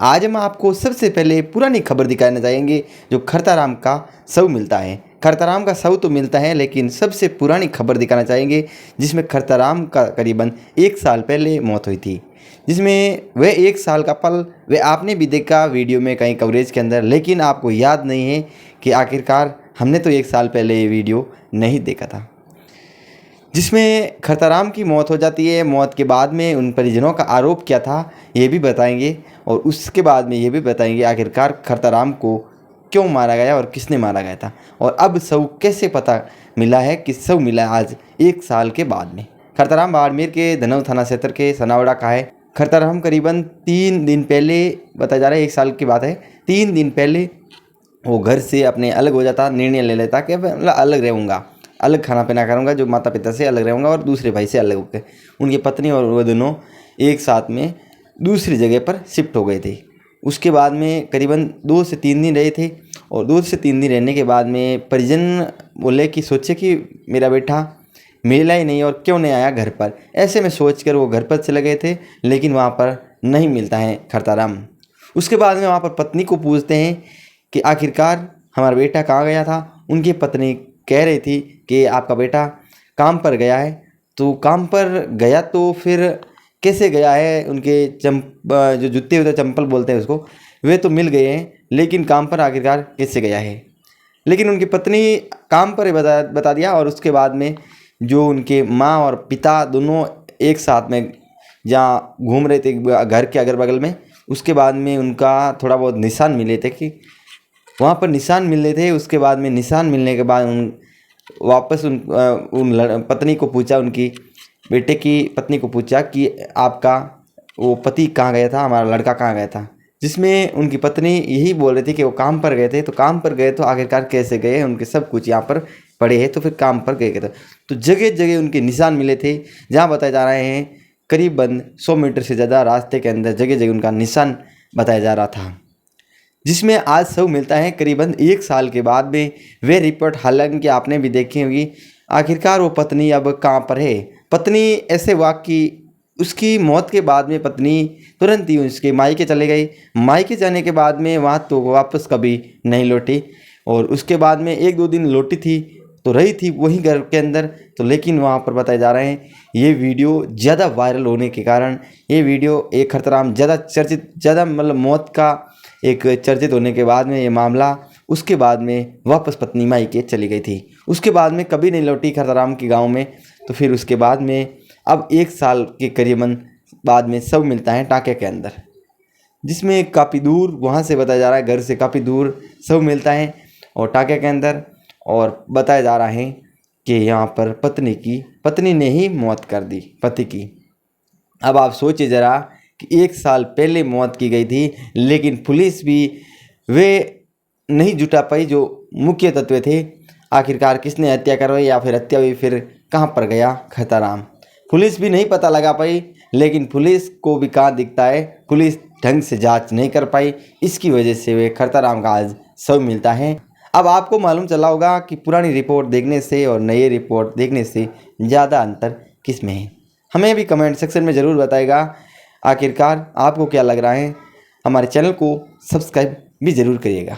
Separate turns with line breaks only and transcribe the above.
आज हम आपको सबसे पहले पुरानी खबर दिखाने जाएंगे जो खरताराम का शव मिलता है। खरताराम का शव तो मिलता है, लेकिन सबसे पुरानी खबर दिखाना चाहेंगे जिसमें खरताराम का करीबन 1 साल पहले मौत हुई थी। जिसमें वह 1 साल का पल वह आपने भी देखा वीडियो में कहीं कवरेज के अंदर, लेकिन आपको याद नहीं है कि आखिरकार हमने तो 1 साल पहले ये वीडियो नहीं देखा था। जिसमें खरताराम की मौत हो जाती है। मौत के बाद में उन परिजनों का आरोप क्या था ये भी बताएंगे, और उसके बाद में ये भी बताएंगे आखिरकार खरताराम को क्यों मारा गया और किसने मारा गया था, और अब शव कैसे पता मिला है कि शव मिला है आज 1 साल के बाद में। खरताराम बाड़मेर के धनौर थाना क्षेत्र के सनावड़ा का है। खरताराम करीबन 3 दिन पहले, बताया जा रहा है 1 साल की बात है, 3 दिन पहले वो घर से अपने अलग हो जाता, निर्णय ले लेता कि मतलब अलग रहूँगा, अलग खाना पीना करूँगा, जो माता पिता से अलग रहूँगा और दूसरे भाई से अलग होकर। उनकी पत्नी और वो दोनों एक साथ में दूसरी जगह पर शिफ्ट हो गए थे। उसके बाद में करीबन 2 से 3 दिन रहे थे, और 2 से 3 दिन रहने के बाद में परिजन बोले कि सोचे कि मेरा बेटा मिला ही नहीं और क्यों नहीं आया घर पर। ऐसे में सोच कर वो घर पर चले गए थे, लेकिन वहाँ पर नहीं मिलता है खरताराम। उसके बाद में वहाँ पर पत्नी को पूछते हैं कि आखिरकार हमारा बेटा कहाँ गया था। उनकी पत्नी कह रही थी कि आपका बेटा काम पर गया है। तो काम पर गया तो फिर कैसे गया है, उनके जो जूते होते चंपल बोलते हैं उसको, वे तो मिल गए हैं, लेकिन काम पर आखिरकार कैसे गया है। लेकिन उनकी पत्नी काम पर ही बता दिया। और उसके बाद में जो उनके माँ और पिता दोनों एक साथ में जहाँ घूम रहे थे घर के अगल बगल में, उसके बाद में उनका थोड़ा बहुत निशान मिले थे कि वहाँ पर निशान मिले थे। उसके बाद में निशान मिलने के बाद वापस उन पत्नी को पूछा, उनकी बेटे की पत्नी को पूछा कि आपका वो पति कहाँ गया था, हमारा लड़का कहाँ गया था। जिसमें उनकी पत्नी यही बोल रही थी कि वो काम पर गए थे। तो काम पर गए तो आखिरकार कैसे गए, उनके सब कुछ यहाँ पर पड़े हैं, तो फिर काम पर गए थे। तो जगह जगह उनके निशान मिले थे, जहाँ बताए जा रहे हैं करीबन 100 मीटर से ज़्यादा रास्ते के अंदर जगह जगह उनका निशान बताया जा रहा था। जिसमें आज शव मिलता है करीबन 1 साल के बाद में। वे रिपोर्ट हालांकि आपने भी देखी होगी। आखिरकार वो पत्नी अब कहाँ पर है। पत्नी ऐसे हुआ कि उसकी मौत के बाद में पत्नी तुरंत ही उसके मायके चले गई। मायके जाने के बाद में वहाँ तो वापस कभी नहीं लौटी, और उसके बाद में 1-2 दिन लौटी थी तो रही थी वहीं घर के अंदर। तो लेकिन वहाँ पर बताए जा रहे हैं ये वीडियो ज़्यादा वायरल होने के कारण, ये वीडियो एक खरताराम ज़्यादा चर्चित, ज़्यादा मतलब मौत का एक चर्चित होने के बाद में ये मामला, उसके बाद में वापस पत्नी मायके चली गई थी। उसके बाद में कभी नहीं लौटी खरताराम के गांव में। तो फिर उसके बाद में अब 1 साल के करीबन बाद में शव मिलता है टाँके के अंदर, जिसमें काफ़ी दूर वहाँ से बताया जा रहा है, घर से काफ़ी दूर शव मिलता है और टाँके के अंदर। और बताया जा रहा है कि यहाँ पर पत्नी ने ही मौत कर दी पति की। अब आप सोचिए ज़रा कि 1 साल पहले मौत की गई थी, लेकिन पुलिस भी वे नहीं जुटा पाई जो मुख्य तत्व थे। आखिरकार किसने हत्या करवाई या फिर हत्या हुई, फिर कहाँ पर गया खरताराम, पुलिस भी नहीं पता लगा पाई। लेकिन पुलिस को भी कहाँ दिखता है, पुलिस ढंग से जांच नहीं कर पाई। इसकी वजह से वे खरताराम का आज शव मिलता है। अब आपको मालूम चला होगा कि पुरानी रिपोर्ट देखने से और नई रिपोर्ट देखने से ज़्यादा अंतर किस में है। हमें भी कमेंट सेक्शन में ज़रूर बताएगा आखिरकार आपको क्या लग रहा है। हमारे चैनल को सब्सक्राइब भी ज़रूर करिएगा।